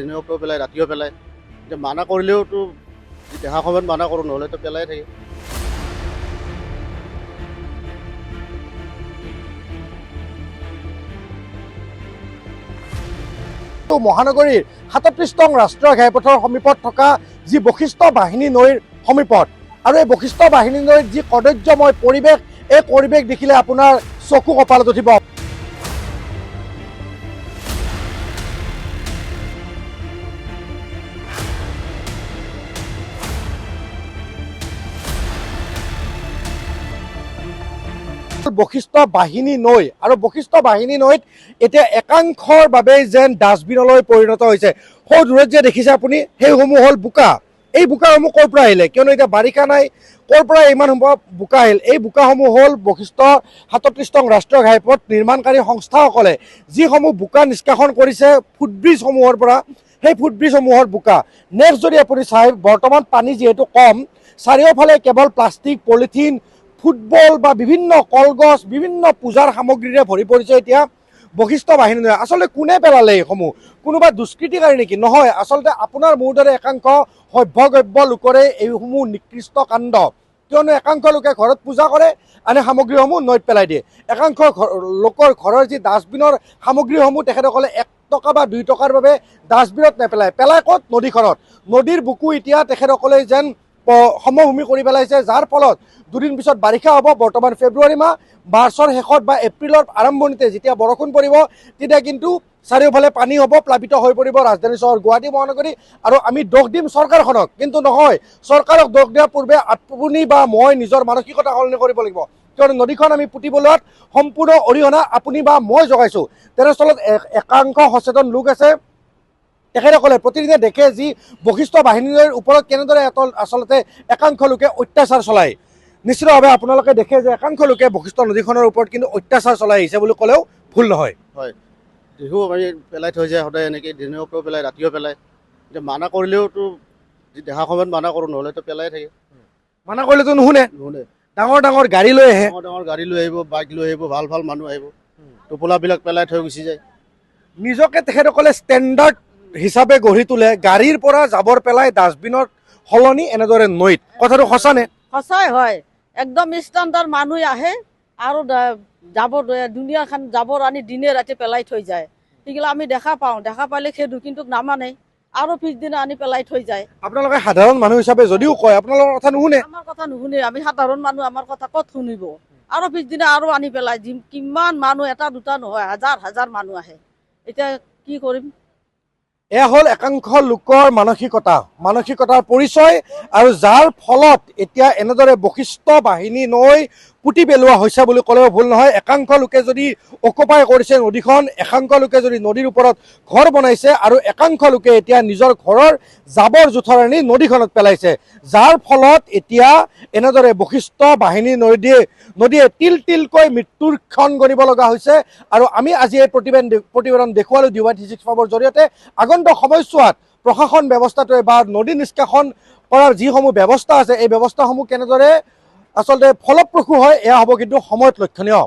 দিনতো পেলায় ৰাতিও পেলায় এতিয়া মানা কৰিলেওতো দেখা সময়ত মানা কৰোঁ নহ'লেতো পেলাই থাকে। মহানগৰীৰ ৩৭ নং ৰাষ্ট্ৰীয় ঘাইপথৰ সমীপত থকা যি বশিষ্ঠ বাহিনী নৈৰ সমীপত আৰু এই বশিষ্ঠ বাহিনী নৈৰ যি কদৰ্যময় পৰিৱেশ, এই পৰিৱেশ দেখিলে আপোনাৰ চকু কপালত উঠিব। বশিষ্ঠ বাহিনী নৈ আৰু বশিষ্ঠ বাহিনী নৈত এতিয়া একাংশৰ বাবে যেন ডাষ্টবিনলৈ পৰিণত হৈছে। সৌ দূৰত যে দেখিছে আপুনি, সেইসমূহ হ'ল বোকা। এই বোকাসমূহ ক'ৰ পৰা আহিলে? কিয়নো এতিয়া বাৰিষা নাই, ক'ৰ পৰা ইমান সম্ভৱ বোকা আহিল? এই বোকাসমূহ হ'ল বশিষ্ঠ ৩৭ নং ৰাষ্ট্ৰীয় ঘাইপথ নিৰ্মাণকাৰী সংস্থাসকলে যিসমূহ বোকা নিষ্কাশন কৰিছে ফুটব্ৰিজসমূহৰ পৰা, সেই ফুটব্ৰিজসমূহৰ বোকা। নেক্সট যদি আপুনি চাই, বৰ্তমান পানী যিহেতু কম, চাৰিওফালে কেৱল প্লাষ্টিক, পলিথিন, ফুটবল বা বিভিন্ন কলগছ, বিভিন্ন পূজাৰ সামগ্ৰীৰে ভৰি পৰিছে এতিয়া বশিষ্ঠ বাহিনী নৈ। আচলতে কোনে পেলালে এইসমূহ? কোনোবা দুষ্কৃতিকাৰী নেকি? নহয়, আচলতে আপোনাৰ মোৰ দৰে একাংশ সভ্যগব্য লোকৰে এইসমূহ নিকৃষ্ট কাণ্ড। কিয়নো একাংশ লোকে ঘৰত পূজা কৰে, আনে সামগ্ৰীসমূহ নৈত পেলাই দিয়ে। একাংশ লোকৰ ঘৰৰ যি ডাষ্টবিনৰ সামগ্ৰীসমূহ তেখেতসকলে ১ টকা বা ২ টকাৰ বাবে ডাষ্টবিনত নেপেলায়, পেলায় ক'ত? নদীখনত। নদীৰ বুকু এতিয়া তেখেতসকলে যেন সমভূমি কৰি পেলাইছে, যাৰ ফলত দুদিন পিছত বাৰিষা হ'ব। বৰ্তমান ফেব্ৰুৱাৰী মাহ, মাৰ্চৰ শেষত বা এপ্ৰিলৰ আৰম্ভণিতে যেতিয়া বৰষুণ পৰিব, তেতিয়া কিন্তু চাৰিওফালে পানী হ'ব, প্লাবিত হৈ পৰিব ৰাজধানী চহৰ গুৱাহাটী মহানগৰী। আৰু আমি দোষ দিম চৰকাৰখনক, কিন্তু নহয়, চৰকাৰক দোষ দিয়াৰ পূৰ্বে আপুনি বা মই নিজৰ মানসিকতা সলনি কৰিব লাগিব। কিয়নো নদীখন আমি পুতিব লোৱাত সম্পূৰ্ণ অৰিহণা আপুনি বা মই জগাইছোঁ। তেনেস্থলত একাংশ সচেতন লোক আছে, তেখেতসকলে প্ৰতিদিনে দেখে যি বশিষ্ঠ বাহিনীৰ ওপৰত কেনেদৰে আচলতে একাংশ লোকে অত্যাচাৰ চলায়। নিশ্চিতভাৱে আপোনালোকে দেখে যে একাংশ লোকে বশিষ্ঠ নদীখনৰ ওপৰত কিন্তু অত্যাচাৰ চলাই আহিছে বুলি ক'লেও ভুল নহয়। হয়, দেখো আমি পেলাই থৈ যায় সদায় এনেকৈ দিনতো পেলায় ৰাতিও পেলায় এতিয়া মানা কৰিলেওতো দেখা সময়ত মানা কৰোঁ নহ'লেতো পেলাই থাকে। মানা কৰিলেতো নুশুনে। ডাঙৰ ডাঙৰ গাড়ী লৈ আহে, ডাঙৰ ডাঙৰ গাড়ী লৈ আহিব, বাইক লৈ আহিব, ভাল ভাল মানুহ আহিব, টোপোলাবিলাক পেলাই থৈ গুচি যায়। নিজকে তেখেতসকলে ষ্টেণ্ডাৰ্ড হিচাপে গঢ়ি তোলে, গাড়ীৰ পৰা জাবৰ পেলাই ডাষ্টবিনত সলনি এনেদৰে নৈত। কথাটো সঁচানে? সঁচাই হয়, একদম ষ্টেণ্ডাৰ্ড মানুহ আহে আৰু জাবৰ দুনিয়াখন জাবৰ আনি দিনে ৰাতি পেলাই থৈ যায়। সেইগিলা আমি দেখা পাওঁ, দেখা পালে খেদো, কিন্তু নামানে আৰু পিছদিনা আনি পেলাই থৈ যায়। আপোনালোকে সাধাৰণ মানুহ হিচাপে যদিও কয়, আপোনালোকৰ কথা নুশুনে। আমাৰ কথা নুশুনে, আমি সাধাৰণ মানুহ, আমাৰ কথা ক'ত শুনিব? আৰু পিছদিনা আৰু আনি পেলাই কিমান মানুহ, এটা দুটা নহয়, হাজাৰ হাজাৰ মানুহ আহে। এতিয়া কি কৰিম? এয়া হ'ল একাংশ লোকৰ মানসিকতাৰ পৰিচয়, আৰু যাৰ ফলত এতিয়া এনেদৰে বশিষ্ঠ বাহিনী নৈ পুতি পেলোৱা হৈছে বুলি ক'লেও ভুল নহয়। একাংশ লোকে যদি অকুপাই কৰিছে নদীখন, একাংশ লোকে যদি নদীৰ ওপৰত ঘৰ বনাইছে, আৰু একাংশ লোকে এতিয়া নিজৰ ঘৰৰ জাবৰ জোথৰ আনি নদীখনত পেলাইছে, যাৰ ফলত এতিয়া এনেদৰে বশিষ্ঠ বাহিনী নদীয়ে তিল তিলকৈ মৃত্যুৰ ক্ষণ গণিব লগা হৈছে। আৰু আমি আজি এই প্ৰতিবেদন দেখুৱালোঁ DY365ৰ জৰিয়তে। আগন্তুক সময়ছোৱাত প্ৰশাসন ব্যৱস্থাটোৱে বা নদী নিষ্কাশন কৰাৰ যিসমূহ ব্যৱস্থা আছে, এই ব্যৱস্থাসমূহ কেনেদৰে আচলতে ফলপ্ৰসূ হয়, এয়া হ'ব কিন্তু সময়ত লক্ষণীয়।